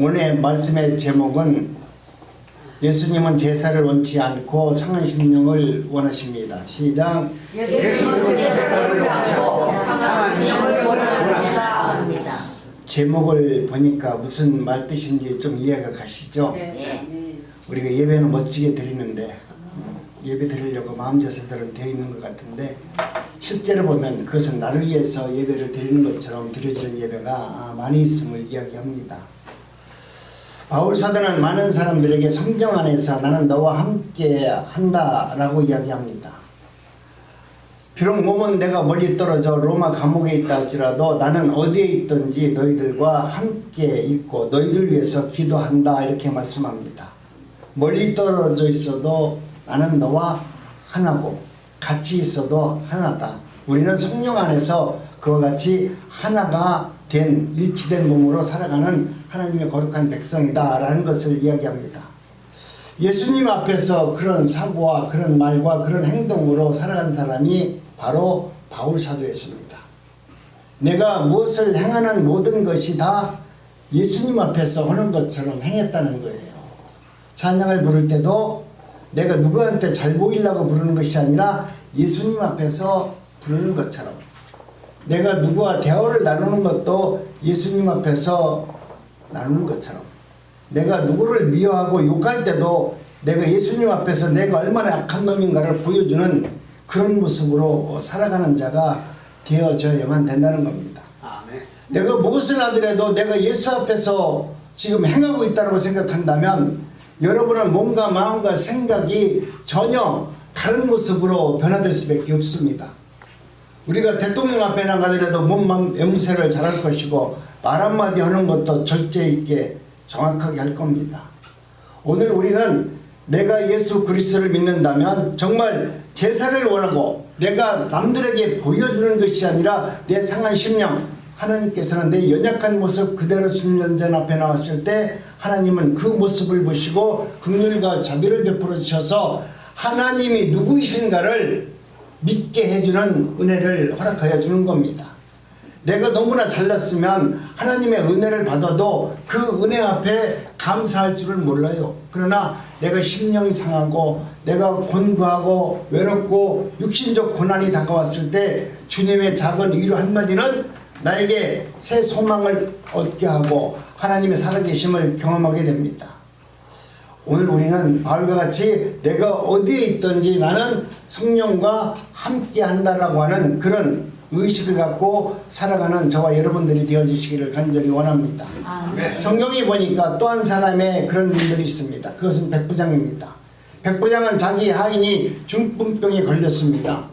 오늘 말씀의 제목은 예수님은 제사를 원치 않고 상한 심령을 원하십니다. 시작. 예수님은 제사를 원치 않고 상한 심령을 원하십니다. 제목을 보니까 무슨 말 뜻인지 좀 이해가 가시죠? 네. 우리가 예배는 멋지게 드리는데 예배 드리려고 마음 자세들은 되어 있는 것 같은데 실제로 보면 그것은 나를 위해서 예배를 드리는 것처럼 드려지는 예배가 많이 있음을 이야기합니다. 바울 사도는 많은 사람들에게 성경 안에서 나는 너와 함께 한다라고 이야기합니다. 비록 몸은 내가 멀리 떨어져 로마 감옥에 있다 할지라도 나는 어디에 있든지 너희들과 함께 있고 너희들 위해서 기도한다 이렇게 말씀합니다. 멀리 떨어져 있어도 나는 너와 하나고 같이 있어도 하나다. 우리는 성령 안에서 그와 같이 하나가 된 일치된 몸으로 살아가는 하나님의 거룩한 백성이다 라는 것을 이야기합니다. 예수님 앞에서 그런 사고와 그런 말과 그런 행동으로 살아간 사람이 바로 바울 사도였습니다. 내가 무엇을 행하는 모든 것이 다 예수님 앞에서 하는 것처럼 행했다는 거예요. 찬양을 부를 때도 내가 누구한테 잘 보이려고 부르는 것이 아니라 예수님 앞에서 부르는 것처럼, 내가 누구와 대화를 나누는 것도 예수님 앞에서 나누는 것처럼, 내가 누구를 미워하고 욕할 때도 내가 예수님 앞에서 내가 얼마나 악한 놈인가를 보여주는 그런 모습으로 살아가는 자가 되어져야만 된다는 겁니다. 아멘. 내가 무엇을 하더라도 내가 예수 앞에서 지금 행하고 있다고 생각한다면 여러분은 몸과 마음과 생각이 전혀 다른 모습으로 변화될 수밖에 없습니다. 우리가 대통령 앞에 나가더라도 몸 염색을 잘할 것이고 말 한마디 하는 것도 절제 있게 정확하게 할 겁니다. 오늘 우리는 내가 예수 그리스도를 믿는다면 정말 제사를 원하고 내가 남들에게 보여주는 것이 아니라 내 상한 심령, 하나님께서는 내 연약한 모습 그대로 주님전 앞에 나왔을 때 하나님은 그 모습을 보시고 긍휼과 자비를 베풀어 주셔서 하나님이 누구이신가를 믿게 해주는 은혜를 허락하여 주는 겁니다. 내가 너무나 잘났으면 하나님의 은혜를 받아도 그 은혜 앞에 감사할 줄을 몰라요. 그러나 내가 심령이 상하고 내가 곤고하고 외롭고 육신적 고난이 다가왔을 때 주님의 작은 위로 한마디는 나에게 새 소망을 얻게 하고 하나님의 살아계심을 경험하게 됩니다. 오늘 우리는 바울과 같이 내가 어디에 있든지 나는 성령과 함께 한다라고 하는 그런 의식을 갖고 살아가는 저와 여러분들이 되어주시기를 간절히 원합니다. 성경에 보니까 또 한 사람의 그런 분들이 있습니다. 그것은 백부장입니다. 백부장은 자기 하인이 중풍병에 걸렸습니다.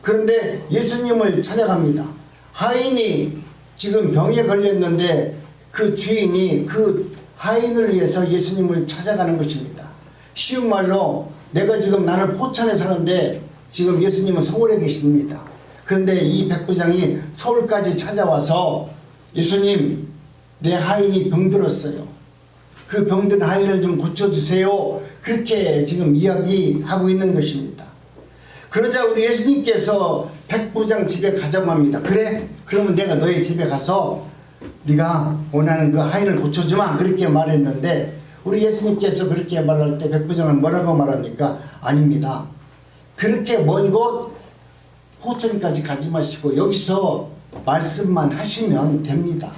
그런데 예수님을 찾아갑니다. 하인이 지금 병에 걸렸는데 그 주인이 그 하인을 위해서 예수님을 찾아가는 것입니다. 쉬운 말로 내가 지금 나는 포천에 사는데 지금 예수님은 서울에 계십니다. 그런데 이 백부장이 서울까지 찾아와서 예수님, 내 하인이 병들었어요. 그 병든 하인을 좀 고쳐주세요. 그렇게 지금 이야기하고 있는 것입니다. 그러자 우리 예수님께서 백부장 집에 가자고 합니다. 그래? 그러면 내가 너의 집에 가서 네가 원하는 그 하인을 고쳐주마. 그렇게 말했는데 우리 예수님께서 그렇게 말할 때 백부장은 뭐라고 말합니까? 아닙니다. 그렇게 먼 곳 포천까지 가지 마시고 여기서 말씀만 하시면 됩니다.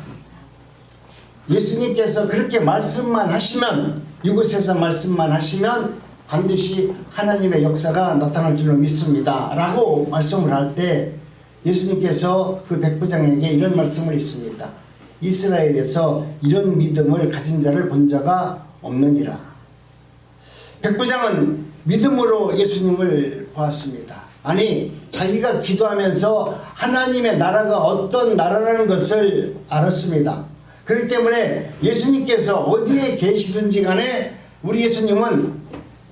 예수님께서 그렇게 말씀만 하시면, 이곳에서 말씀만 하시면 반드시 하나님의 역사가 나타날 줄로 믿습니다 라고 말씀을 할 때 예수님께서 그 백부장에게 이런 말씀을 했습니다. 이스라엘에서 이런 믿음을 가진 자를 본 자가 없느니라. 백부장은 믿음으로 예수님을 보았습니다. 아니, 자기가 기도하면서 하나님의 나라가 어떤 나라라는 것을 알았습니다. 그렇기 때문에 예수님께서 어디에 계시든지 간에 우리 예수님은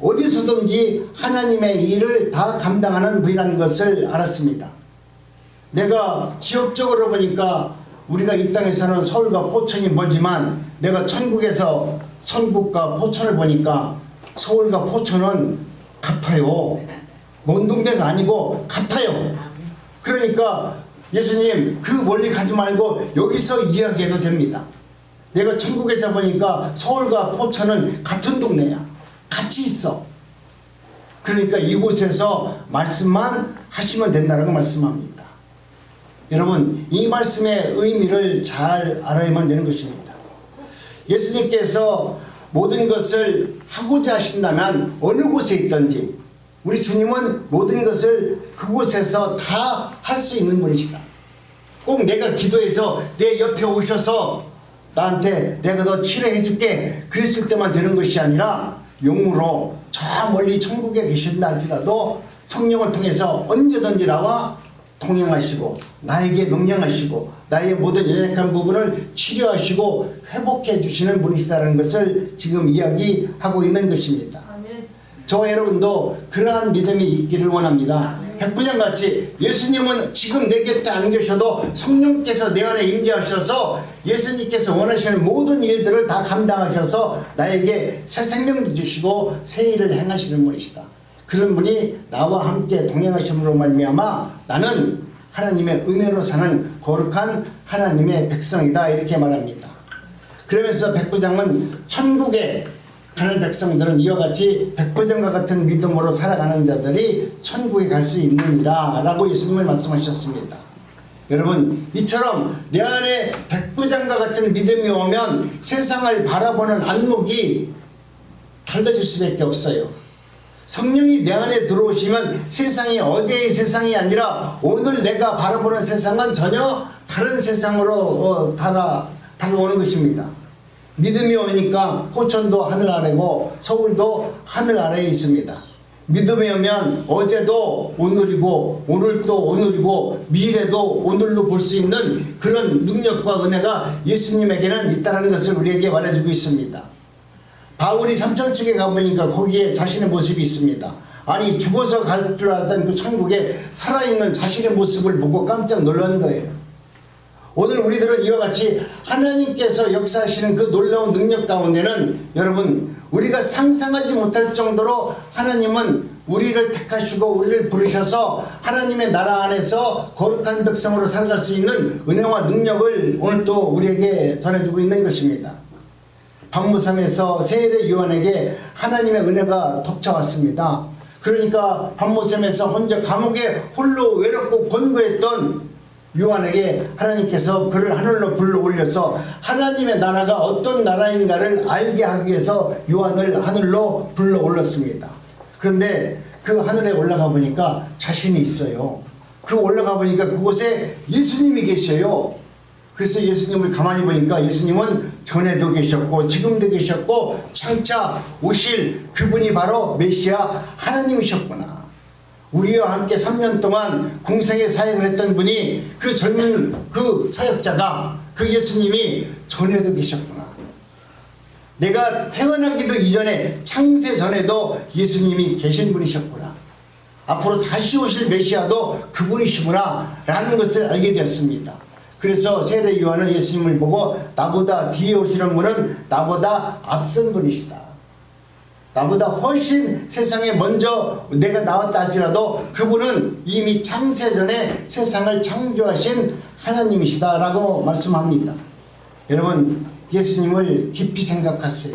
어디서든지 하나님의 일을 다 감당하는 분이라는 것을 알았습니다. 내가 지역적으로 보니까 우리가 이 땅에서는 서울과 포천이 멀지만 내가 천국에서 천국과 포천을 보니까 서울과 포천은 같아요. 먼 동네가 아니고 같아요. 그러니까 예수님 그 멀리 가지 말고 여기서 이야기해도 됩니다. 내가 천국에서 보니까 서울과 포천은 같은 동네야. 같이 있어. 그러니까 이곳에서 말씀만 하시면 된다고 말씀합니다. 여러분, 이 말씀의 의미를 잘 알아야만 되는 것입니다. 예수님께서 모든 것을 하고자 하신다면 어느 곳에 있든지 우리 주님은 모든 것을 그곳에서 다 할 수 있는 분이시다. 꼭 내가 기도해서 내 옆에 오셔서 나한테 내가 너 치료해 줄게 그랬을 때만 되는 것이 아니라 용으로 저 멀리 천국에 계신다 할지라도 성령을 통해서 언제든지 나와 동행하시고 나에게 명령하시고 나의 모든 연약한 부분을 치료하시고 회복해 주시는 분이시다는 것을 지금 이야기하고 있는 것입니다. 저와 여러분도 그러한 믿음이 있기를 원합니다. 백부장같이 예수님은 지금 내 곁에 안 계셔도 성령께서 내 안에 임재하셔서 예수님께서 원하시는 모든 일들을 다 감당하셔서 나에게 새 생명도 주시고 새 일을 행하시는 분이시다. 그런 분이 나와 함께 동행하심으로 말미암아 나는 하나님의 은혜로 사는 거룩한 하나님의 백성이다 이렇게 말합니다. 그러면서 백부장은 천국에 가는 백성들은 이와 같이 백부장과 같은 믿음으로 살아가는 자들이 천국에 갈 수 있느니라 라고 예수님을 말씀하셨습니다. 여러분, 이처럼 내 안에 백부장과 같은 믿음이 오면 세상을 바라보는 안목이 달라질 수밖에 없어요. 성령이 내 안에 들어오시면 세상이 어제의 세상이 아니라 오늘 내가 바라보는 세상은 전혀 다른 세상으로 다가오는 것입니다. 믿음이 오니까 포천도 하늘 아래고 서울도 하늘 아래에 있습니다. 믿음이 오면 어제도 오늘이고 오늘도 오늘이고 미래도 오늘로 볼 수 있는 그런 능력과 은혜가 예수님에게는 있다는 것을 우리에게 말해주고 있습니다. 바울이 삼천측에 가보니까 거기에 자신의 모습이 있습니다. 아니 죽어서 갈 줄 알았던 그 천국에 살아있는 자신의 모습을 보고 깜짝 놀란 거예요. 오늘 우리들은 이와 같이 하나님께서 역사하시는 그 놀라운 능력 가운데는 여러분 우리가 상상하지 못할 정도로 하나님은 우리를 택하시고 우리를 부르셔서 하나님의 나라 안에서 거룩한 백성으로 살아갈 수 있는 은혜와 능력을 오늘 또 우리에게 전해주고 있는 것입니다. 박무섬에서 세례 요한에게 하나님의 은혜가 덮쳐왔습니다. 그러니까 박무섬에서 혼자 감옥에 홀로 외롭고 곤고했던 요한에게 하나님께서 그를 하늘로 불러 올려서 하나님의 나라가 어떤 나라인가를 알게 하기 위해서 요한을 하늘로 불러 올렸습니다. 그런데 그 하늘에 올라가 보니까 자신이 있어요. 그 올라가 보니까 그곳에 예수님이 계셔요. 그래서 예수님을 가만히 보니까 예수님은 전에도 계셨고 지금도 계셨고 장차 오실 그분이 바로 메시아 하나님이셨구나. 우리와 함께 3년 동안 공생의 사역을 했던 분이 그 젊은 그 사역자가 그 예수님이 전에도 계셨구나. 내가 태어나기도 이전에 창세 전에도 예수님이 계신 분이셨구나. 앞으로 다시 오실 메시아도 그분이시구나 라는 것을 알게 되었습니다. 그래서 세례 요한은 예수님을 보고 나보다 뒤에 오시는 분은 나보다 앞선 분이시다. 나보다 훨씬 세상에 먼저 내가 나왔다 할지라도 그분은 이미 창세전에 세상을 창조하신 하나님이시다 라고 말씀합니다. 여러분 예수님을 깊이 생각하세요.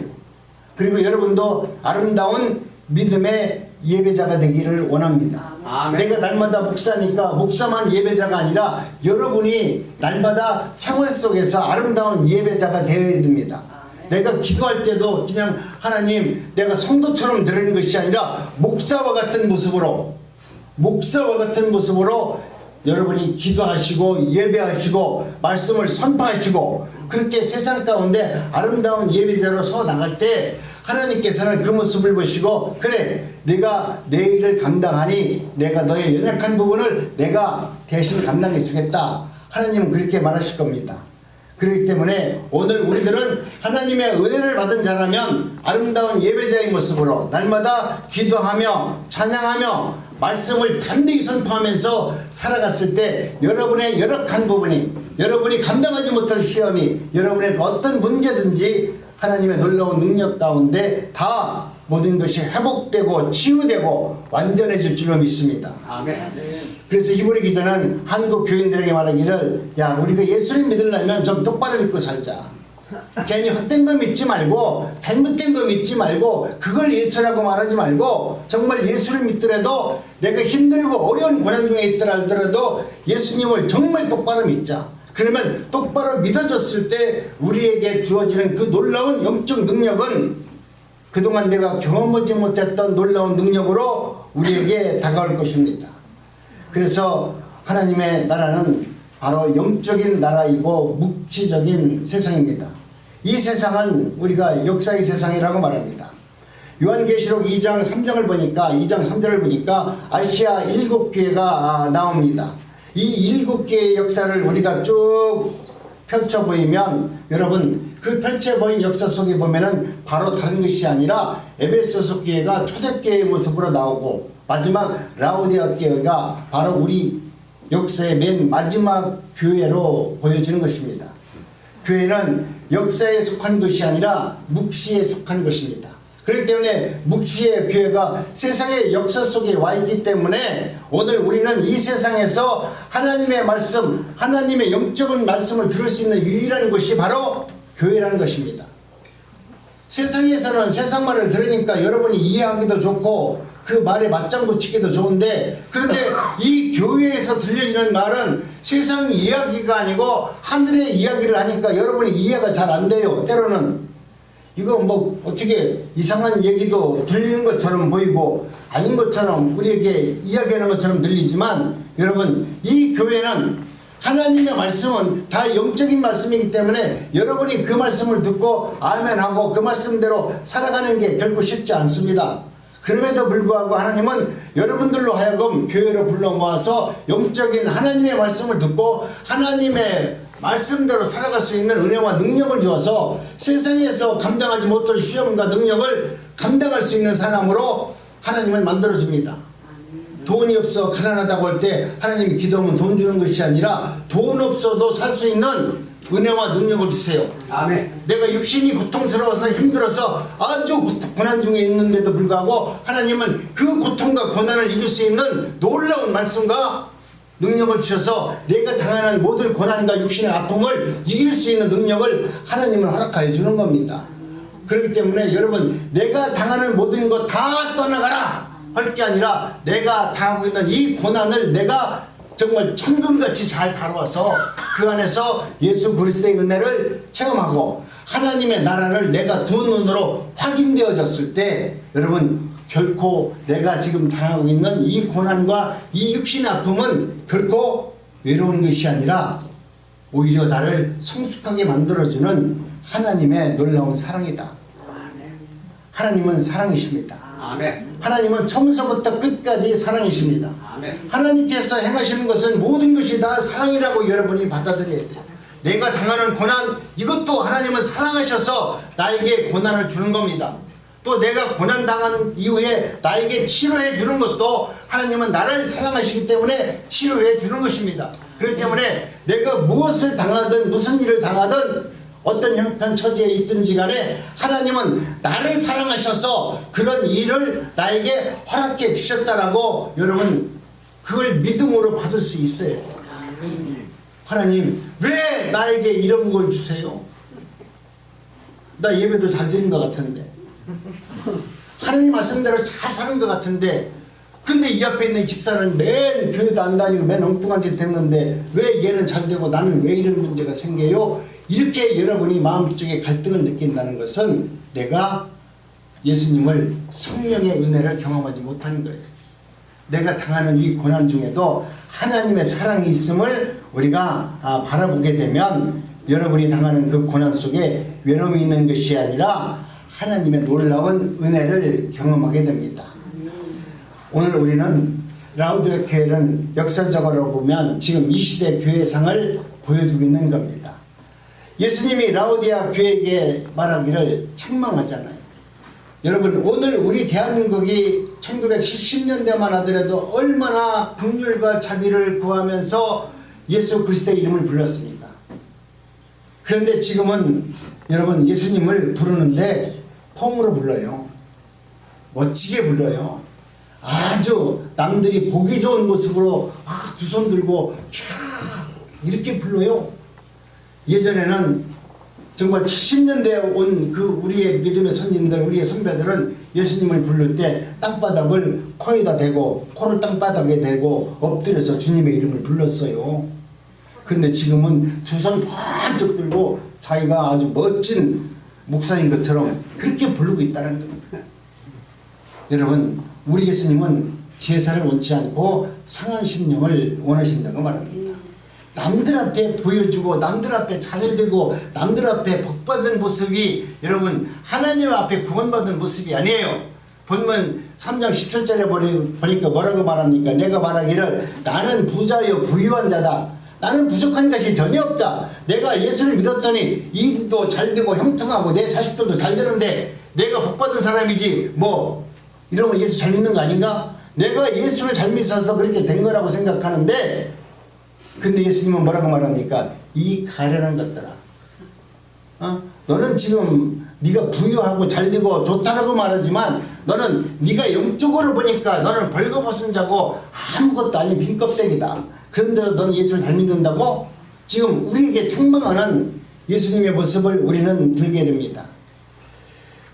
그리고 여러분도 아름다운 믿음의 예배자가 되기를 원합니다. 아멘. 내가 날마다 목사니까 목사만 예배자가 아니라 여러분이 날마다 생활 속에서 아름다운 예배자가 되어야 됩니다. 내가 기도할 때도 그냥 하나님 내가 성도처럼 드리는 것이 아니라 목사와 같은 모습으로 여러분이 기도하시고 예배하시고 말씀을 선포하시고 그렇게 세상 가운데 아름다운 예배자로 서 나갈 때 하나님께서는 그 모습을 보시고 그래 네가 내 일을 감당하니 내가 너의 연약한 부분을 내가 대신 감당해 주겠다. 하나님은 그렇게 말하실 겁니다. 그렇기 때문에 오늘 우리들은 하나님의 은혜를 받은 자라면 아름다운 예배자의 모습으로 날마다 기도하며 찬양하며 말씀을 담대히 선포하면서 살아갔을 때 여러분의 열악한 부분이 여러분이 감당하지 못할 시험이 여러분의 어떤 문제든지 하나님의 놀라운 능력 가운데 다 모든 것이 회복되고 치유되고 완전해질 줄로 믿습니다. 아멘. 그래서 히브리 기자는 한국 교인들에게 말하기를 야 우리가 예수님 믿으려면 좀 똑바로 믿고 살자. 괜히 헛된 거 믿지 말고 잘못된 거 믿지 말고 그걸 예수라고 말하지 말고 정말 예수를 믿더라도 내가 힘들고 어려운 고난 중에 있더라 하더라도 예수님을 정말 똑바로 믿자. 그러면 똑바로 믿어졌을 때 우리에게 주어지는 그 놀라운 영적 능력은 그동안 내가 경험하지 못했던 놀라운 능력으로 우리에게 다가올 것입니다. 그래서 하나님의 나라는 바로 영적인 나라이고 묵시적인 세상입니다. 이 세상은 우리가 역사의 세상이라고 말합니다. 요한계시록 2장 3장을 보니까 2장 3절을 보니까 아시아 7교회가 나옵니다. 이 7교회의 역사를 우리가 쭉 펼쳐 보이면 여러분 그 펼쳐 보인 역사 속에 보면은 바로 다른 것이 아니라 에베소서 교회가 초대교회의 모습으로 나오고 마지막 라오디아 교회가 바로 우리 역사의 맨 마지막 교회로 보여지는 것입니다. 교회는 역사에 속한 것이 아니라 묵시에 속한 것입니다. 그렇기 때문에 묵시의 교회가 세상의 역사 속에 와 있기 때문에 오늘 우리는 이 세상에서 하나님의 말씀, 하나님의 영적인 말씀을 들을 수 있는 유일한 곳이 바로 교회라는 것입니다. 세상에서는 세상 말을 들으니까 여러분이 이해하기도 좋고 그 말에 맞장 붙이기도 좋은데 그런데 이 교회에서 들려지는 말은 세상 이야기가 아니고 하늘의 이야기를 하니까 여러분이 이해가 잘 안 돼요. 때로는 이거 뭐 어떻게 이상한 얘기도 들리는 것처럼 보이고 아닌 것처럼 우리에게 이야기하는 것처럼 들리지만 여러분 이 교회는 하나님의 말씀은 다 영적인 말씀이기 때문에 여러분이 그 말씀을 듣고 아멘하고 그 말씀대로 살아가는 게 결코 쉽지 않습니다. 그럼에도 불구하고 하나님은 여러분들로 하여금 교회로 불러 모아서 영적인 하나님의 말씀을 듣고 하나님의 말씀대로 살아갈 수 있는 은혜와 능력을 주어서 세상에서 감당하지 못할 시험과 능력을 감당할 수 있는 사람으로 하나님은 만들어줍니다. 돈이 없어 가난하다고 할 때 하나님이 기도하면 돈 주는 것이 아니라 돈 없어도 살 수 있는 은혜와 능력을 주세요. 아멘. 내가 육신이 고통스러워서 힘들어서 아주 고난 중에 있는데도 불구하고 하나님은 그 고통과 고난을 이길 수 있는 놀라운 말씀과 능력을 주셔서 내가 당하는 모든 고난과 육신의 아픔을 이길 수 있는 능력을 하나님은 허락하여 주는 겁니다. 그렇기 때문에 여러분 내가 당하는 모든 것 다 떠나가라 할 게 아니라 내가 당하고 있는 이 고난을 내가 정말 천금같이 잘 다루어서 그 안에서 예수 그리스도의 은혜를 체험하고 하나님의 나라를 내가 두 눈으로 확인되어졌을 때 여러분 결코 내가 지금 당하고 있는 이 고난과 이 육신의 아픔은 결코 외로운 것이 아니라 오히려 나를 성숙하게 만들어주는 하나님의 놀라운 사랑이다. 하나님은 사랑이십니다. 아멘. 하나님은 처음서부터 끝까지 사랑이십니다. 아멘. 하나님께서 행하시는 것은 모든 것이 다 사랑이라고 여러분이 받아들여야 돼요. 내가 당하는 고난 이것도 하나님은 사랑하셔서 나에게 고난을 주는 겁니다. 또 내가 고난 당한 이후에 나에게 치료해 주는 것도 하나님은 나를 사랑하시기 때문에 치료해 주는 것입니다. 그렇기 때문에 내가 무엇을 당하든 무슨 일을 당하든 어떤 형편 처지에 있든지 간에 하나님은 나를 사랑하셔서 그런 일을 나에게 허락해 주셨다라고 여러분 그걸 믿음으로 받을 수 있어요. 하나님 왜 나에게 이런 걸 주세요? 나 예배도 잘 드린 것 같은데 하나님 말씀대로 잘 사는 것 같은데 근데 이 앞에 있는 집사는 맨 교회도 안 다니고 맨 엉뚱한 짓 했는데 왜 얘는 잘 되고 나는 왜 이런 문제가 생겨요? 이렇게 여러분이 마음속에 갈등을 느낀다는 것은 내가 예수님을 성령의 은혜를 경험하지 못하는 거예요. 내가 당하는 이 고난 중에도 하나님의 사랑이 있음을 우리가 바라보게 되면 여러분이 당하는 그 고난 속에 외로움이 있는 것이 아니라 하나님의 놀라운 은혜를 경험하게 됩니다. 오늘 우리는 라오디아 교회는 역사적으로 보면 지금 이 시대 교회상을 보여주고 있는 겁니다. 예수님이 라오디아 교회에게 말하기를 책망하잖아요. 여러분 오늘 우리 대한민국이 1970년대만 하더라도 얼마나 긍휼과 자비를 구하면서 예수 그리스도의 이름을 불렀습니까? 그런데 지금은 여러분 예수님을 부르는데 폼으로 불러요. 멋지게 불러요. 아주 남들이 보기 좋은 모습으로 두 손 들고 쫙 이렇게 불러요. 예전에는 정말 70년대에 온 그 우리의 믿음의 선진들, 우리의 선배들은 예수님을 부를 때 땅바닥을 코에다 대고 코를 땅바닥에 대고 엎드려서 주님의 이름을 불렀어요. 그런데 지금은 두 손 번쩍 들고 자기가 아주 멋진 목사인 것처럼 그렇게 부르고 있다는 겁니다. 여러분, 우리 예수님은 제사를 원치 않고 상한 심령을 원하신다고 말합니다. 남들 앞에 보여주고 남들 앞에 잘되고 남들 앞에 복받은 모습이 여러분 하나님 앞에 구원받은 모습이 아니에요. 본문 3장 10절짜리 보니까 뭐라고 말합니까? 내가 말하기를 나는 부자여 부유한 자다. 나는 부족한 것이 전혀 없다. 내가 예수를 믿었더니 이도 잘되고 형통하고 내 자식들도 잘 되는데 내가 복받은 사람이지 뭐 이러면 예수 잘 믿는 거 아닌가? 내가 예수를 잘 믿어서 그렇게 된 거라고 생각하는데 근데 예수님은 뭐라고 말합니까? 이 가련한 것들아, 너는 지금 네가 부유하고 잘되고 좋다라고 말하지만 너는 네가 영적으로 보니까 너는 벌거벗은 자고 아무것도 아닌 빈 껍데기다. 그런데도 너는 예수를 잘 믿는다고? 지금 우리에게 책망하는 예수님의 모습을 우리는 들게 됩니다.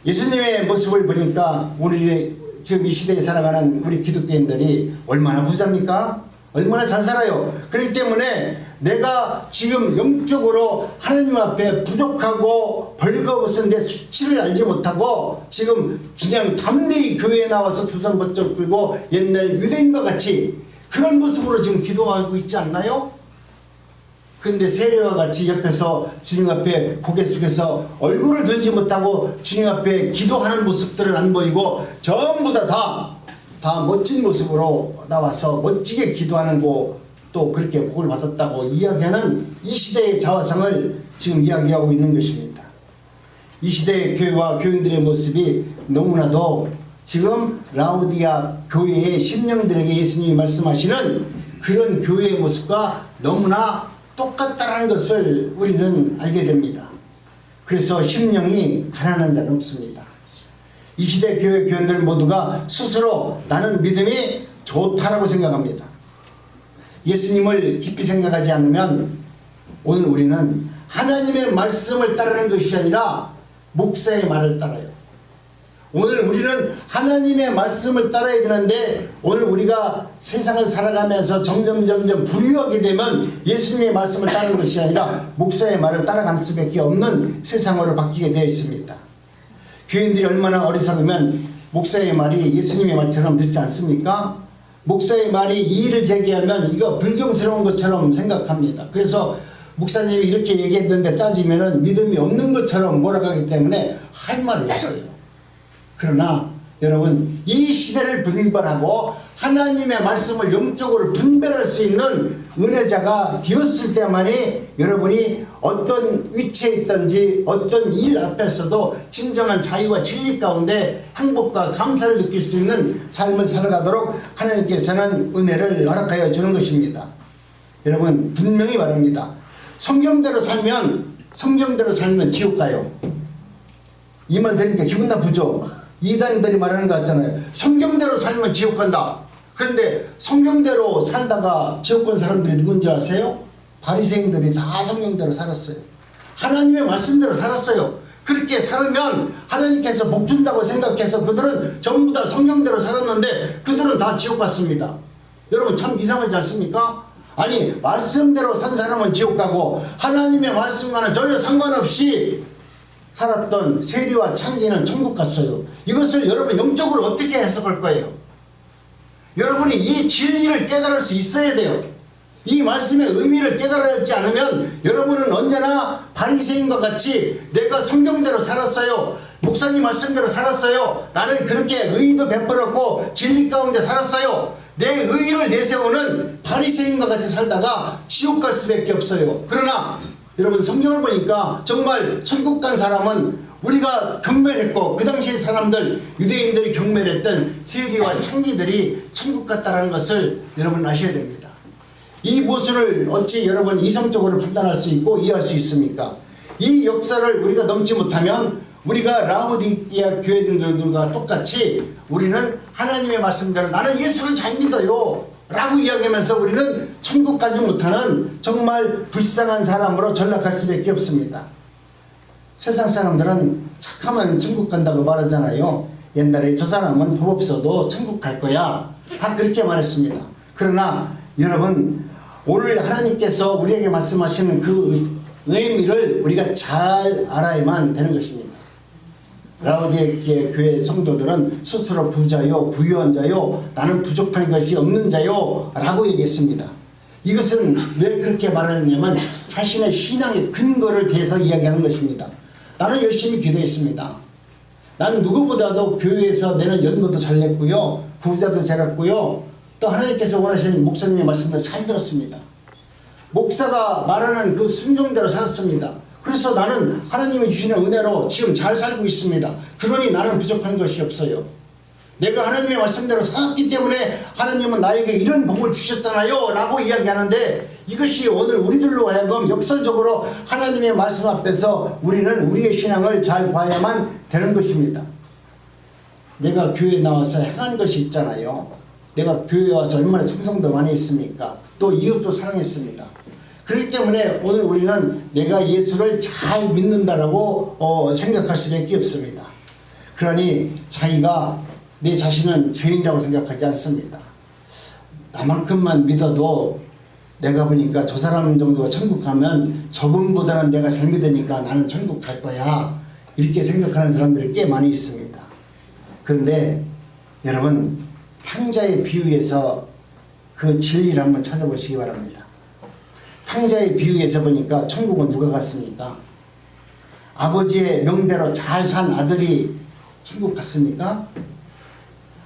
예수님의 모습을 보니까 우리 지금 이 시대에 살아가는 우리 기독교인들이 얼마나 부자입니까? 얼마나 잘 살아요. 그렇기 때문에 내가 지금 영적으로 하나님 앞에 부족하고 벌거벗은 내 수치를 알지 못하고 지금 그냥 담대히 교회에 나와서 두 손 번쩍 들고 옛날 유대인과 같이 그런 모습으로 지금 기도하고 있지 않나요? 그런데 세례와 같이 옆에서 주님 앞에 고개 숙여서 얼굴을 들지 못하고 주님 앞에 기도하는 모습들은 안 보이고 전부 다 멋진 모습으로 나와서 멋지게 기도하는 거 또 그렇게 복을 받았다고 이야기하는 이 시대의 자화상을 지금 이야기하고 있는 것입니다. 이 시대의 교회와 교인들의 모습이 너무나도 지금 라우디아 교회의 심령들에게 예수님이 말씀하시는 그런 교회의 모습과 너무나 똑같다는 것을 우리는 알게 됩니다. 그래서 심령이 가난한 자는 없습니다. 이 시대 교회 교인들 모두가 스스로 나는 믿음이 좋다라고 생각합니다. 예수님을 깊이 생각하지 않으면 오늘 우리는 하나님의 말씀을 따르는 것이 아니라 목사의 말을 따라요. 오늘 우리는 하나님의 말씀을 따라야 되는데 오늘 우리가 세상을 살아가면서 점점 부유하게 되면 예수님의 말씀을 따르는 것이 아니라 목사의 말을 따라갈 수밖에 없는 세상으로 바뀌게 되어 있습니다. 교인들이 얼마나 어리석으면 목사의 말이 예수님의 말처럼 듣지 않습니까? 목사의 말이 이의를 제기하면 이거 불경스러운 것처럼 생각합니다. 그래서 목사님이 이렇게 얘기했는데 따지면은 믿음이 없는 것처럼 몰아가기 때문에 할 말이 없어요. 그러나 여러분 이 시대를 분별하고 하나님의 말씀을 영적으로 분별할 수 있는 은혜자가 되었을 때만이 여러분이 어떤 위치에 있든지 어떤 일 앞에서도 진정한 자유와 진리 가운데 행복과 감사를 느낄 수 있는 삶을 살아가도록 하나님께서는 은혜를 허락하여 주는 것입니다. 여러분 분명히 말합니다. 성경대로 살면 지옥 가요. 이 말 들으니까 기분 나쁘죠? 이단들이 말하는 거 같잖아요. 성경대로 살면 지옥 간다. 그런데 성경대로 살다가 지옥 간 사람들이 누군지 아세요? 바리새인들이 다 성경대로 살았어요. 하나님의 말씀대로 살았어요. 그렇게 살으면 하나님께서 복 준다고 생각해서 그들은 전부 다 성경대로 살았는데 그들은 다 지옥 갔습니다. 여러분 참 이상하지 않습니까? 아니 말씀대로 산 사람은 지옥 가고 하나님의 말씀과는 전혀 상관없이 살았던 세리와 창기는 천국 갔어요. 이것을 여러분 영적으로 어떻게 해석할 거예요? 여러분이 이 진리를 깨달을 수 있어야 돼요. 이 말씀의 의미를 깨달지 않으면 여러분은 언제나 바리새인과 같이 내가 성경대로 살았어요. 목사님 말씀대로 살았어요. 나는 그렇게 의도 베풀었고 진리 가운데 살았어요. 내 의의를 내세우는 바리새인과 같이 살다가 지옥 갈 수밖에 없어요. 그러나 여러분 성경을 보니까 정말 천국 간 사람은 우리가 경멸했고 그 당시 사람들 유대인들이 경멸했던 세리와 창기들이 천국 갔다라는 것을 여러분 아셔야 됩니다. 이 모습을 어찌 여러분 이성적으로 판단할 수 있고 이해할 수 있습니까? 이 역사를 우리가 넘지 못하면 우리가 라우디게아 교회들과 똑같이 우리는 하나님의 말씀대로 나는 예수를 잘 믿어요 라고 이야기하면서 우리는 천국 가지 못하는 정말 불쌍한 사람으로 전락할 수밖에 없습니다. 세상 사람들은 착하면 천국 간다고 말하잖아요. 옛날에 저 사람은 법 없어도 천국 갈 거야. 다 그렇게 말했습니다. 그러나 여러분, 오늘 하나님께서 우리에게 말씀하시는 그 의미를 우리가 잘 알아야만 되는 것입니다. 라오디게아 교회 성도들은 스스로 부자요, 부유한 자요, 나는 부족한 것이 없는 자요 라고 얘기했습니다. 이것은 왜 그렇게 말하느냐면 자신의 신앙의 근거를 대해서 이야기하는 것입니다. 나는 열심히 기도했습니다. 난 누구보다도 교회에서 내는 연금도 잘 냈고요, 부자도 잘했고요, 또 하나님께서 원하시는 목사님의 말씀도 잘 들었습니다. 목사가 말하는 그 순종대로 살았습니다. 그래서 나는 하나님이 주시는 은혜로 지금 잘 살고 있습니다. 그러니 나는 부족한 것이 없어요. 내가 하나님의 말씀대로 살았기 때문에 하나님은 나에게 이런 복을 주셨잖아요 라고 이야기하는데, 이것이 오늘 우리들로 하여금 역설적으로 하나님의 말씀 앞에서 우리는 우리의 신앙을 잘 봐야만 되는 것입니다. 내가 교회에 나와서 행한 것이 있잖아요. 내가 교회에 와서 얼마나 충성도 많이 했습니까? 또 이웃도 사랑했습니다. 그렇기 때문에 오늘 우리는 내가 예수를 잘 믿는다라고 생각할 수밖에 없습니다. 그러니 자기가 내 자신은 죄인이라고 생각하지 않습니다. 나만큼만 믿어도 내가 보니까 저 사람 정도가 천국 가면 저분보다는 내가 잘 믿으니까 나는 천국 갈 거야, 이렇게 생각하는 사람들이 꽤 많이 있습니다. 그런데 여러분, 탕자의 비유에서 그 진리를 한번 찾아보시기 바랍니다. 탕자의 비유에서 보니까 천국은 누가 갔습니까? 아버지의 명대로 잘 산 아들이 천국 갔습니까?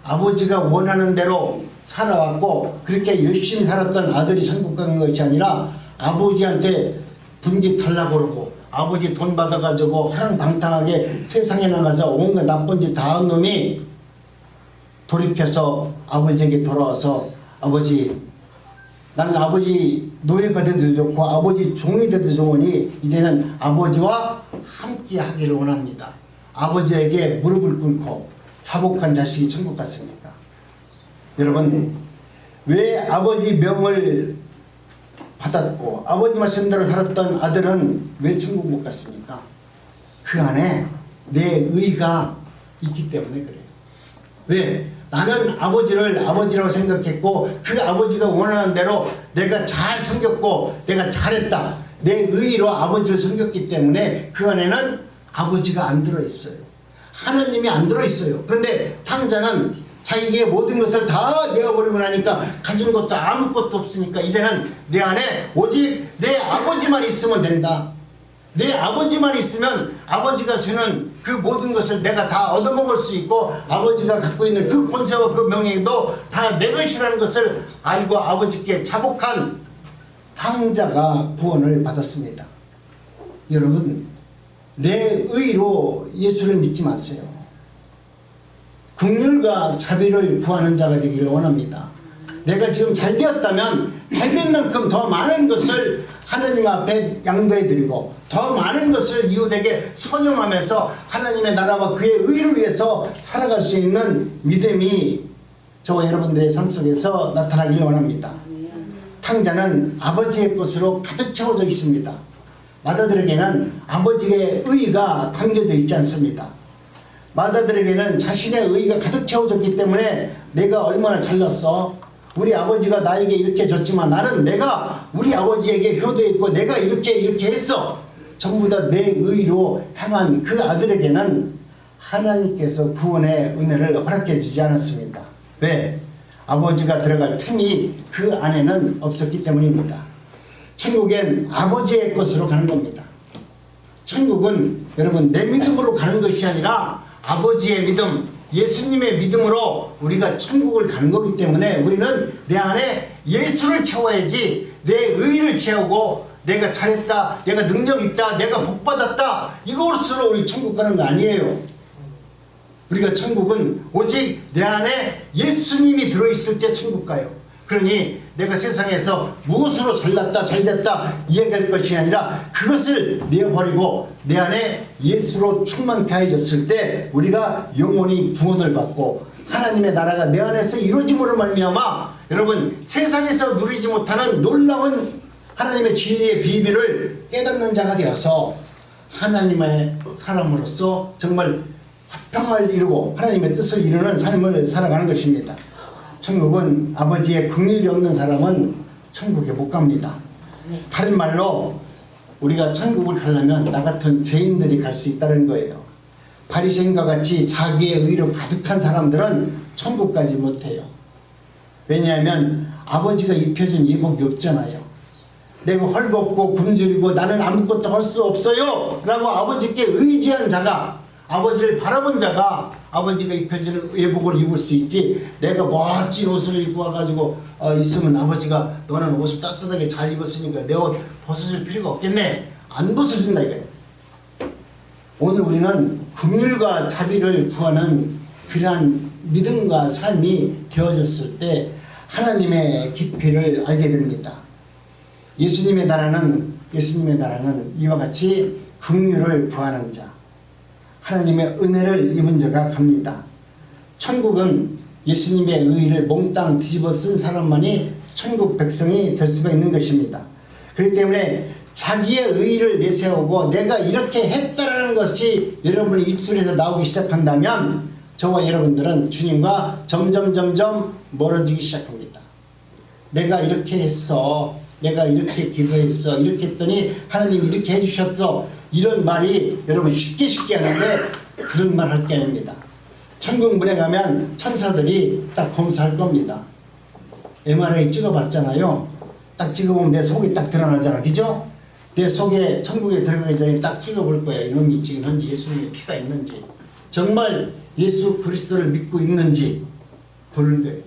아버지가 원하는 대로 살아왔고 그렇게 열심히 살았던 아들이 천국 간 것이 아니라 아버지한테 분기 달라고 그러고 아버지 돈 받아가지고 하랑방탕하게 세상에 나가서 온갖 나쁜 짓 다 한 놈이 돌이켜서 아버지에게 돌아와서, 아버지, 나는 아버지 노예가 돼도 좋고 아버지 종이 돼도 좋으니 이제는 아버지와 함께 하기를 원합니다. 아버지에게 무릎을 꿇고 자복한 자식이 천국 갔습니까? 여러분, 왜 아버지 명을 받았고 아버지 말씀대로 살았던 아들은 왜 천국 못 갔습니까? 그 안에 내 의가 있기 때문에 그래요. 왜? 나는 아버지를 아버지라고 생각했고 그 아버지가 원하는 대로 내가 잘 섬겼고 내가 잘했다, 내 의로 아버지를 섬겼기 때문에 그 안에는 아버지가 안 들어있어요. 하나님이 안 들어있어요. 그런데 탕자는 자기의 모든 것을 다 내어버리고 나니까 가진 것도 아무것도 없으니까 이제는 내 안에 오직 내 아버지만 있으면 된다. 내 아버지만 있으면 아버지가 주는 그 모든 것을 내가 다 얻어먹을 수 있고 아버지가 갖고 있는 그 권세와 그 명예도 다 내 것이라는 것을 알고 아버지께 자복한 탕자가 구원을 받았습니다. 여러분, 내 의로 예수를 믿지 마세요. 긍휼과 자비를 구하는 자가 되기를 원합니다. 내가 지금 잘 되었다면 잘된 만큼 더 많은 것을 하나님 앞에 양보해드리고 더 많은 것을 이웃에게 선용하면서 하나님의 나라와 그의 의를 위해서 살아갈 수 있는 믿음이 저와 여러분들의 삶 속에서 나타나길 원합니다. 탕자는 아버지의 것으로 가득 채워져 있습니다. 마다들에게는 아버지의 의가 담겨져 있지 않습니다. 마다들에게는 자신의 의가 가득 채워졌기 때문에 내가 얼마나 잘났어, 우리 아버지가 나에게 이렇게 줬지만 나는 내가 우리 아버지에게 효도했고 내가 이렇게 했어, 전부 다 내 의로 행한 그 아들에게는 하나님께서 구원의 은혜를 허락해 주지 않았습니다. 왜? 아버지가 들어갈 틈이 그 안에는 없었기 때문입니다. 천국엔 아버지의 것으로 가는 겁니다. 천국은 여러분 내 믿음으로 가는 것이 아니라 아버지의 믿음, 예수님의 믿음으로 우리가 천국을 가는 거기 때문에 우리는 내 안에 예수를 채워야지 내 의를 채우고 내가 잘했다, 내가 능력 있다, 내가 복받았다 이것으로 우리 천국 가는 거 아니에요. 우리가 천국은 오직 내 안에 예수님이 들어있을 때 천국 가요. 그러니 내가 세상에서 무엇으로 잘났다 잘됐다 이야기할 것이 아니라 그것을 내어버리고 내 안에 예수로 충만케 하여졌을 때 우리가 영원히 구원을 받고 하나님의 나라가 내 안에서 이루어짐으로 말미암아 여러분 세상에서 누리지 못하는 놀라운 하나님의 진리의 비밀을 깨닫는 자가 되어서 하나님의 사람으로서 정말 화평을 이루고 하나님의 뜻을 이루는 삶을 살아가는 것입니다. 천국은 아버지의 긍휼이 없는 사람은 천국에 못 갑니다. 다른 말로 우리가 천국을 가려면 나 같은 죄인들이 갈 수 있다는 거예요. 바리새인과 같이 자기의 의로 가득한 사람들은 천국 가지 못해요. 왜냐하면 아버지가 입혀준 예복이 없잖아요. 내가 헐벗고 굶주리고 나는 아무것도 할 수 없어요 라고 아버지께 의지한 자가, 아버지를 바라본 자가 아버지가 입혀주는 예복을 입을 수 있지, 내가 멋진 옷을 입고 와가지고 있으면 아버지가 너는 옷을 따뜻하게 잘 입었으니까 내 옷 벗어줄 필요가 없겠네, 안 벗어준다 이거예요. 오늘 우리는 긍휼과 자비를 구하는 그러한 믿음과 삶이 되어졌을 때 하나님의 깊이를 알게 됩니다. 예수님의 나라는 이와 같이 긍휼을 구하는 자, 하나님의 은혜를 입은 자가 갑니다. 천국은 예수님의 의를 몽땅 뒤집어 쓴 사람만이 천국 백성이 될 수가 있는 것입니다. 그렇기 때문에 자기의 의를 내세우고 내가 이렇게 했다라는 것이 여러분의 입술에서 나오기 시작한다면 저와 여러분들은 주님과 점점 멀어지기 시작합니다. 내가 이렇게 했어, 내가 이렇게 기도했어, 이렇게 했더니 하나님이 이렇게 해주셨어, 이런 말이 여러분 쉽게 하는데 그런 말 할 게 아닙니다. 천국 문에 가면 천사들이 딱 검사할 겁니다. MRI 찍어봤잖아요. 딱 찍어보면 내 속이 딱 드러나잖아, 그죠? 내 속에 천국에 들어가기 전에 딱 찍어볼 거야. 이놈이 지금 현재 예수님의 피가 있는지, 정말 예수 그리스도를 믿고 있는지 보는 거예요.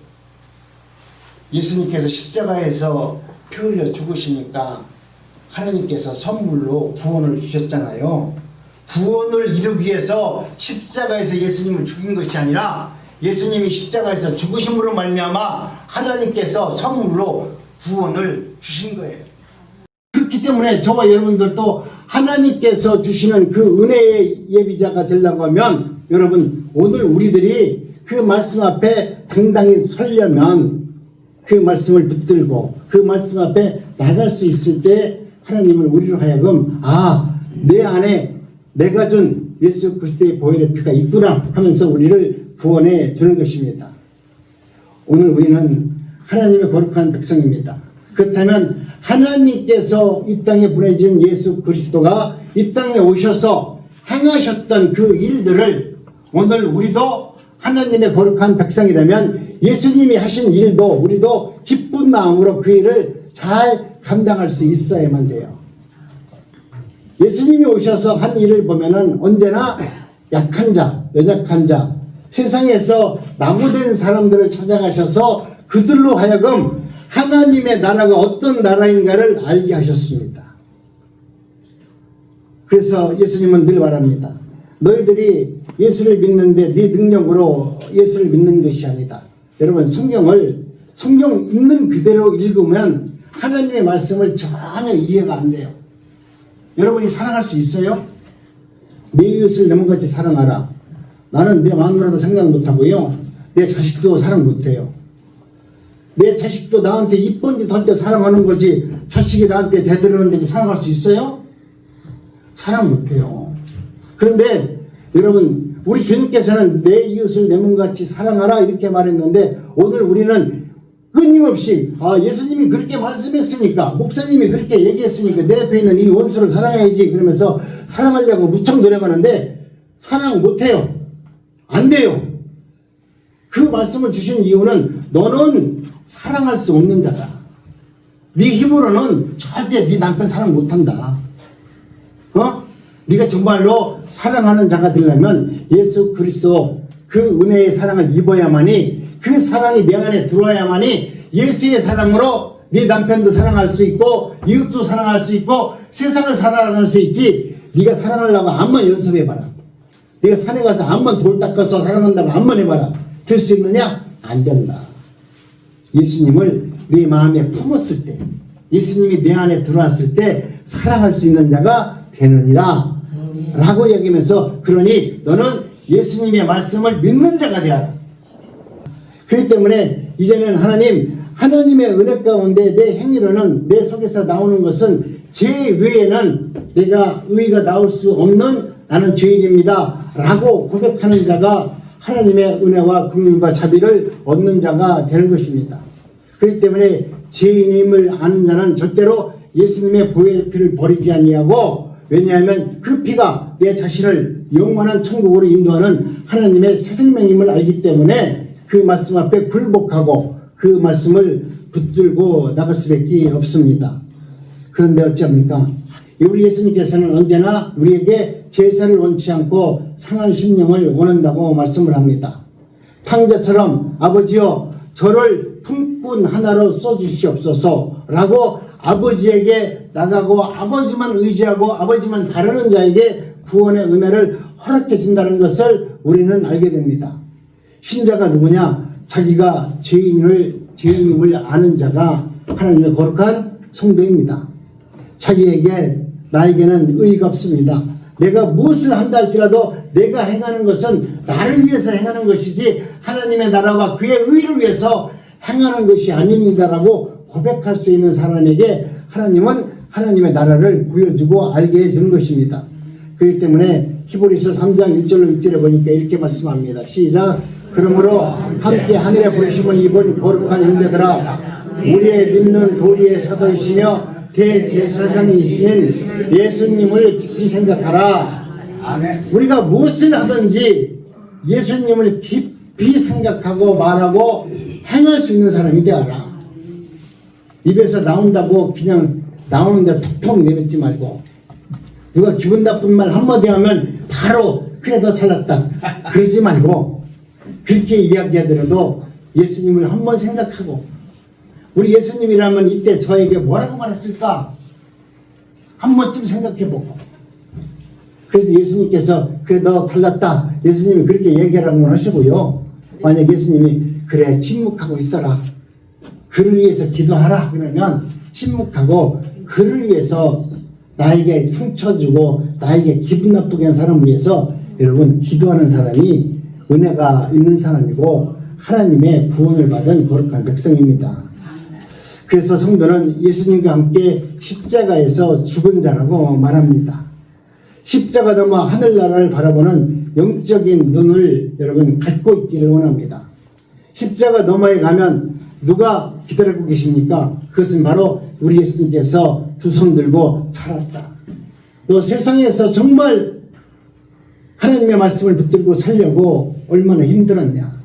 예수님께서 십자가에서 피 흘려 죽으시니까 하나님께서 선물로 구원을 주셨잖아요. 구원을 이루기 위해서 십자가에서 예수님을 죽인 것이 아니라 예수님이 십자가에서 죽으심으로 말미암아 하나님께서 선물로 구원을 주신 거예요. 그렇기 때문에 저와 여러분들도 하나님께서 주시는 그 은혜의 예비자가 되려고 하면, 여러분 오늘 우리들이 그 말씀 앞에 당당히 서려면 그 말씀을 붙들고 그 말씀 앞에 나갈 수 있을 때 하나님은 우리로 하여금 내 안에 내가 준 예수 그리스도의 보혈의 피가 있구나 하면서 우리를 구원해 주는 것입니다. 오늘 우리는 하나님의 거룩한 백성입니다. 그렇다면 하나님께서 이 땅에 보내준 예수 그리스도가 이 땅에 오셔서 행하셨던 그 일들을 오늘 우리도 하나님의 거룩한 백성이라면 예수님이 하신 일도 우리도 기쁜 마음으로 그 일을 잘 감당할 수 있어야만 돼요. 예수님이 오셔서 한 일을 보면은 언제나 약한 자, 연약한 자, 세상에서 낙오된 사람들을 찾아가셔서 그들로 하여금 하나님의 나라가 어떤 나라인가를 알게 하셨습니다. 그래서 예수님은 늘 말합니다. 너희들이 예수를 믿는데 네 능력으로 예수를 믿는 것이 아니다. 여러분 성경 있는 그대로 읽으면 하나님의 말씀을 전혀 이해가 안 돼요. 여러분이 사랑할 수 있어요? 내 이웃을 내 몸같이 사랑하라. 나는 내 마누라도 생각 못하고요, 내 자식도 사랑 못해요. 내 자식도 나한테 이쁜 짓 할 때 사랑하는 거지, 자식이 나한테 대들었는데 사랑할 수 있어요? 사랑 못해요. 그런데 여러분, 우리 주님께서는 내 이웃을 내 몸같이 사랑하라 이렇게 말했는데, 오늘 우리는 끊임없이 예수님이 그렇게 말씀했으니까, 목사님이 그렇게 얘기했으니까 내 옆에 있는 이 원수를 사랑해야지 그러면서 사랑하려고 무척 노력하는데 사랑 못해요. 안 돼요. 그 말씀을 주신 이유는 너는 사랑할 수 없는 자다. 네 힘으로는 절대 네 남편 사랑 못한다. 네가 정말로 사랑하는 자가 되려면 예수 그리스도 그 은혜의 사랑을 입어야만이, 그 사랑이 내 안에 들어와야만이 예수의 사랑으로 네 남편도 사랑할 수 있고 이웃도 사랑할 수 있고 세상을 사랑할 수 있지. 네가 사랑하려고 암만 연습해봐라. 네가 산에 가서 암만 돌 닦아서 사랑한다고 암만 해봐라. 될 수 있느냐? 안 된다. 예수님을 네 마음에 품었을 때, 예수님이 내 안에 들어왔을 때 사랑할 수 있는 자가 되느니라 라고 얘기하면서, 그러니 너는 예수님의 말씀을 믿는 자가 되어라. 그렇기 때문에 이제는 하나님, 하나님의 은혜 가운데 내 행위로는 내 속에서 나오는 것은 제 외에는 내가 의가 나올 수 없는 나는 죄인입니다 라고 고백하는 자가 하나님의 은혜와 긍휼과 자비를 얻는 자가 되는 것입니다. 그렇기 때문에 죄인임을 아는 자는 절대로 예수님의 보혈의 피를 버리지 아니하고, 왜냐하면 그 피가 내 자신을 영원한 천국으로 인도하는 하나님의 새 생명임을 알기 때문에 그 말씀 앞에 굴복하고 그 말씀을 붙들고 나갈 수밖에 없습니다. 그런데 어찌합니까? 우리 예수님께서는 언제나 우리에게 제사를 원치 않고 상한 심령을 원한다고 말씀을 합니다. 탕자처럼 아버지여 저를 품꾼 하나로 써주시옵소서 라고 아버지에게 나가고 아버지만 의지하고 아버지만 바라는 자에게 구원의 은혜를 허락해 준다는 것을 우리는 알게 됩니다. 신자가 누구냐? 자기가 죄인임을 아는 자가 하나님의 거룩한 성도입니다. 자기에게 나에게는 의의가 없습니다. 내가 무엇을 한다 할지라도 내가 행하는 것은 나를 위해서 행하는 것이지 하나님의 나라와 그의 의를 위해서 행하는 것이 아닙니다라고 고백할 수 있는 사람에게 하나님은 하나님의 나라를 보여주고 알게 해주는 것입니다. 그렇기 때문에 히브리서 3장 1절로 6절에 보니까 이렇게 말씀합니다. 시작. 그러므로 함께 하늘에 부르심을 입은 거룩한 형제들아, 우리의 믿는 도리의 사도이시며 대제사장이신 예수님을 깊이 생각하라. 아멘. 우리가 무엇을 하든지 예수님을 깊이 생각하고 말하고 행할 수 있는 사람이 되어라. 입에서 나온다고 그냥 나오는데 툭툭 내뱉지 말고, 누가 기분 나쁜 말 한마디 하면 바로 그래 너 잘났다 그러지 말고, 그렇게 이야기하더라도 예수님을 한번 생각하고, 우리 예수님이라면 이때 저에게 뭐라고 말했을까 한 번쯤 생각해보고, 그래서 예수님께서 그래 너 잘났다 예수님이 그렇게 얘기하라고 하시고요, 만약 예수님이 그래 침묵하고 있어라, 그를 위해서 기도하라 그러면 침묵하고 그를 위해서 나에게 상처주고 나에게 기분 나쁘게 한 사람을 위해서 여러분 기도하는 사람이 은혜가 있는 사람이고 하나님의 구원을 받은 거룩한 백성입니다. 그래서 성도는 예수님과 함께 십자가에서 죽은 자라고 말합니다. 십자가 넘어 하늘나라를 바라보는 영적인 눈을 여러분 갖고 있기를 원합니다. 십자가 너머에 가면 누가 기다리고 계십니까? 그것은 바로 우리 예수님께서 두 손 들고 살았다. 너 세상에서 정말 하나님의 말씀을 붙들고 살려고 얼마나 힘들었냐.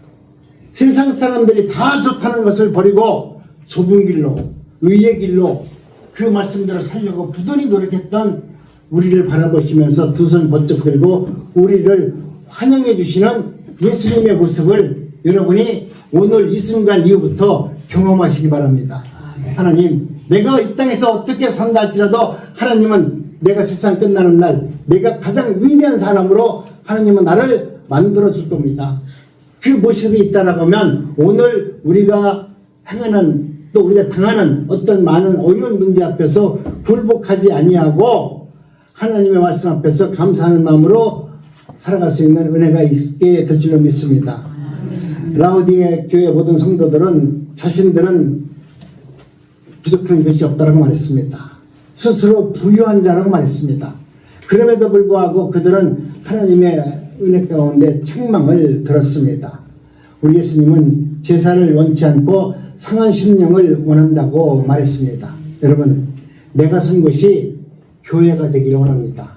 세상 사람들이 다 좋다는 것을 버리고 좁은 길로, 의의 길로 그 말씀대로 살려고 부단히 노력했던 우리를 바라보시면서 두 손 번쩍 들고 우리를 환영해 주시는 예수님의 모습을 여러분이 오늘 이 순간 이후부터 경험하시기 바랍니다. 하나님, 내가 이 땅에서 어떻게 산다 할지라도 하나님은 내가 세상 끝나는 날 내가 가장 위대한 사람으로 하나님은 나를 만들어 줄 겁니다. 그 모습이 있다라고 하면 오늘 우리가 행하는 또 우리가 당하는 어떤 많은 어려운 문제 앞에서 굴복하지 아니하고 하나님의 말씀 앞에서 감사하는 마음으로 살아갈 수 있는 은혜가 있게 될 줄로 믿습니다. 라우디에 교회 모든 성도들은 자신들은 부족한 것이 없다라고 말했습니다. 스스로 부유한 자라고 말했습니다. 그럼에도 불구하고 그들은 하나님의 은혜 가운데 책망을 들었습니다. 우리 예수님은 제사를 원치 않고 상한 심령을 원한다고 말했습니다. 여러분, 내가 선 것이 교회가 되기를 원합니다.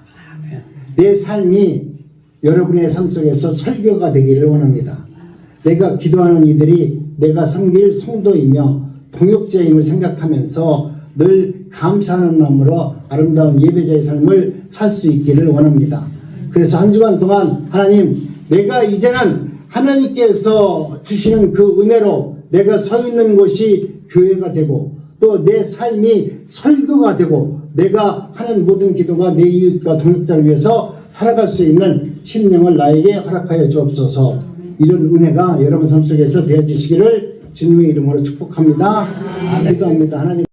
내 삶이 여러분의 삶 속에서 설교가 되기를 원합니다. 내가 기도하는 이들이 내가 섬길 성도이며 동역자임을 생각하면서 늘 감사하는 마음으로 아름다운 예배자의 삶을 살 수 있기를 원합니다. 그래서 한 주간 동안 하나님, 내가 이제는 하나님께서 주시는 그 은혜로 내가 서 있는 곳이 교회가 되고 또 내 삶이 설교가 되고 내가 하는 모든 기도가 내 이웃과 동역자를 위해서 살아갈 수 있는 심령을 나에게 허락하여 주옵소서. 이런 은혜가 여러분 삶 속에서 되어지시기를 주님의 이름으로 축복합니다. 기도합니다. 하나님.